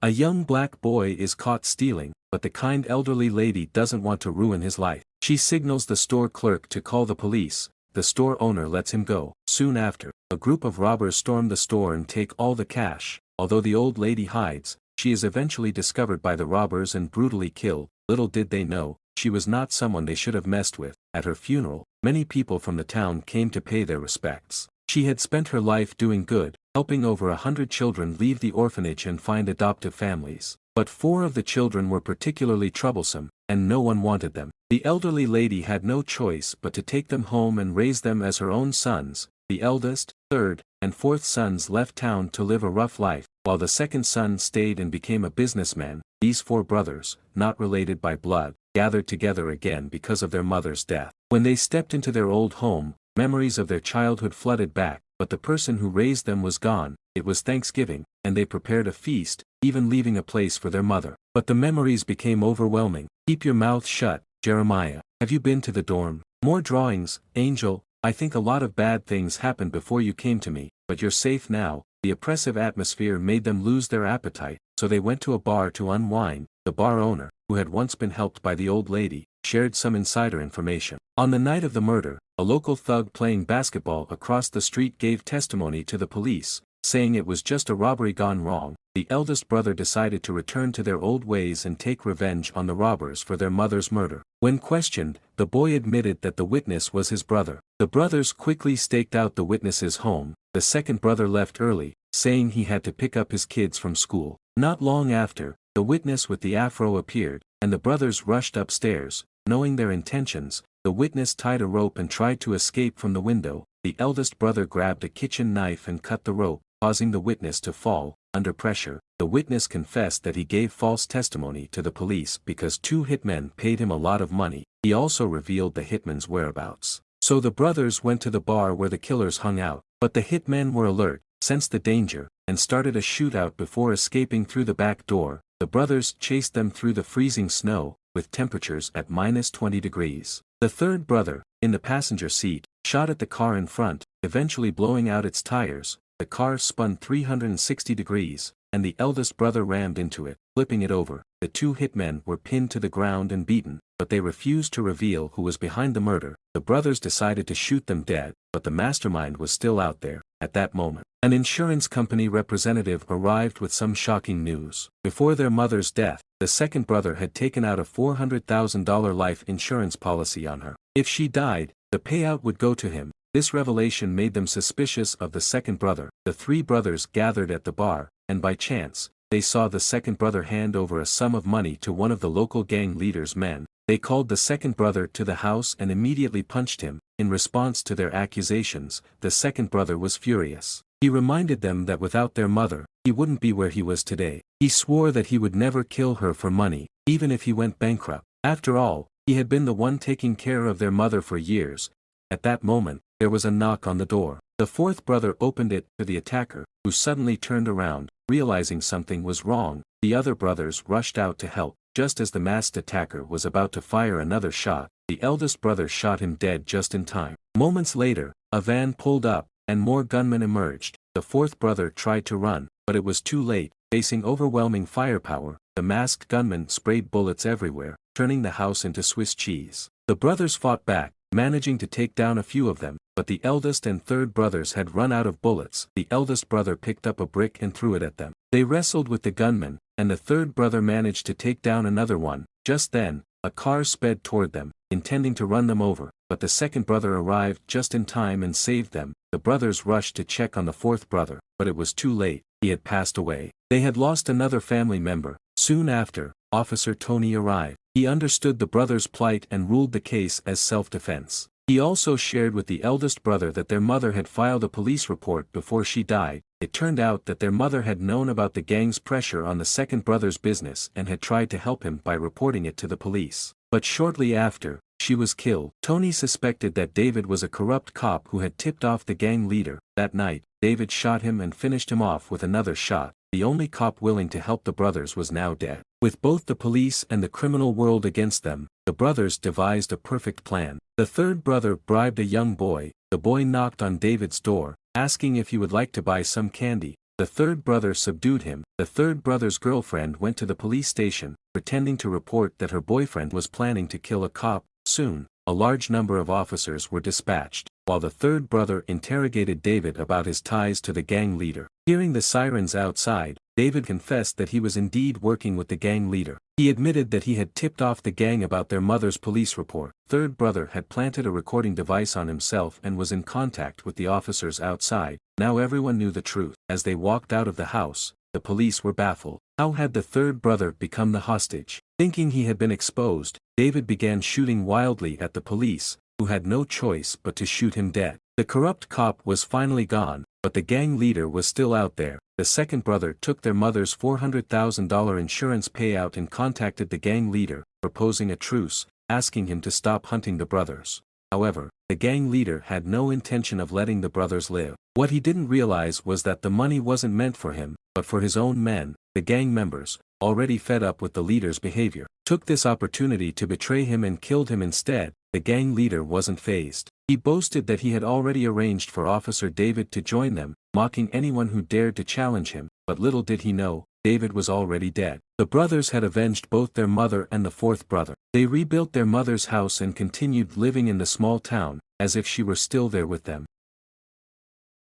A young black boy is caught stealing, but the kind elderly lady doesn't want to ruin his life. She signals the store clerk to call the police. The store owner lets him go. Soon after, a group of robbers storm the store and take all the cash. Although the old lady hides, she is eventually discovered by the robbers and brutally killed. Little did they know, she was not someone they should have messed with. At her funeral, many people from the town came to pay their respects. She had spent her life doing good, helping over 100 children leave the orphanage and find adoptive families. But 4 of the children were particularly troublesome, and no one wanted them. The elderly lady had no choice but to take them home and raise them as her own sons. The eldest, third, and fourth sons left town to live a rough life, while the second son stayed and became a businessman. These 4 brothers, not related by blood, gathered together again because of their mother's death. When they stepped into their old home, memories of their childhood flooded back, but the person who raised them was gone. It was Thanksgiving, and they prepared a feast, even leaving a place for their mother. But the memories became overwhelming. Keep your mouth shut, Jeremiah. Have you been to the dorm? More drawings, Angel. I think a lot of bad things happened before you came to me, but you're safe now. The oppressive atmosphere made them lose their appetite, so they went to a bar to unwind. The bar owner, who had once been helped by the old lady, shared some insider information. On the night of the murder, a local thug playing basketball across the street gave testimony to the police, saying it was just a robbery gone wrong. The eldest brother decided to return to their old ways and take revenge on the robbers for their mother's murder. When questioned, the boy admitted that the witness was his brother. The brothers quickly staked out the witness's home. The second brother left early, saying he had to pick up his kids from school. Not long after, the witness with the afro appeared, and the brothers rushed upstairs. Knowing their intentions, the witness tied a rope and tried to escape from the window. The eldest brother grabbed a kitchen knife and cut the rope, causing the witness to fall. Under pressure, the witness confessed that he gave false testimony to the police because 2 hitmen paid him a lot of money. He also revealed the hitmen's whereabouts. So the brothers went to the bar where the killers hung out. But the hitmen were alert, sensed the danger, and started a shootout before escaping through the back door. The brothers chased them through the freezing snow, with temperatures at -20 degrees. The third brother, in the passenger seat, shot at the car in front, eventually blowing out its tires. The car spun 360 degrees, and the eldest brother rammed into it, flipping it over. The 2 hitmen were pinned to the ground and beaten, but they refused to reveal who was behind the murder. The brothers decided to shoot them dead, but the mastermind was still out there. At that moment, an insurance company representative arrived with some shocking news. Before their mother's death, the second brother had taken out a $400,000 life insurance policy on her. If she died, the payout would go to him. This revelation made them suspicious of the second brother. The 3 brothers gathered at the bar, and by chance, they saw the second brother hand over a sum of money to one of the local gang leader's men. They called the second brother to the house and immediately punched him. In response to their accusations, the second brother was furious. He reminded them that without their mother, he wouldn't be where he was today. He swore that he would never kill her for money, even if he went bankrupt. After all, he had been the one taking care of their mother for years. At that moment, there was a knock on the door. The fourth brother opened it to the attacker, who suddenly turned around. Realizing something was wrong, the other brothers rushed out to help. Just as the masked attacker was about to fire another shot, the eldest brother shot him dead just in time. Moments later, a van pulled up, and more gunmen emerged. The fourth brother tried to run, but it was too late. Facing overwhelming firepower, the masked gunmen sprayed bullets everywhere, turning the house into Swiss cheese. The brothers fought back, managing to take down a few of them, but the eldest and third brothers had run out of bullets. The eldest brother picked up a brick and threw it at them. They wrestled with the gunmen, and the third brother managed to take down another one. Just then, a car sped toward them, intending to run them over, but the second brother arrived just in time and saved them. The brothers rushed to check on the fourth brother, but it was too late. He had passed away. They had lost another family member. Soon after, Officer Tony arrived. He understood the brothers' plight and ruled the case as self-defense. He also shared with the eldest brother that their mother had filed a police report before she died. It turned out that their mother had known about the gang's pressure on the second brother's business and had tried to help him by reporting it to the police. But shortly after, she was killed. Tony suspected that David was a corrupt cop who had tipped off the gang leader. That night, David shot him and finished him off with another shot. The only cop willing to help the brothers was now dead. With both the police and the criminal world against them, the brothers devised a perfect plan. The third brother bribed a young boy. The boy knocked on David's door, asking if he would like to buy some candy, The third brother subdued him. The third brother's girlfriend went to the police station, pretending to report that her boyfriend was planning to kill a cop. Soon, a large number of officers were dispatched, while the third brother interrogated David about his ties to the gang leader. Hearing the sirens outside, David confessed that he was indeed working with the gang leader. He admitted that he had tipped off the gang about their mother's police report. Third brother had planted a recording device on himself and was in contact with the officers outside. Now everyone knew the truth. As they walked out of the house, the police were baffled. How had the third brother become the hostage? Thinking he had been exposed, David began shooting wildly at the police, who had no choice but to shoot him dead. The corrupt cop was finally gone, but the gang leader was still out there. The second brother took their mother's $400,000 insurance payout and contacted the gang leader, proposing a truce, asking him to stop hunting the brothers. However, the gang leader had no intention of letting the brothers live. What he didn't realize was that the money wasn't meant for him, but for his own men. The gang members, already fed up with the leader's behavior, took this opportunity to betray him and killed him instead. The gang leader wasn't fazed. He boasted that he had already arranged for Officer David to join them, mocking anyone who dared to challenge him, but little did he know, David was already dead. The brothers had avenged both their mother and the fourth brother. They rebuilt their mother's house and continued living in the small town, as if she were still there with them.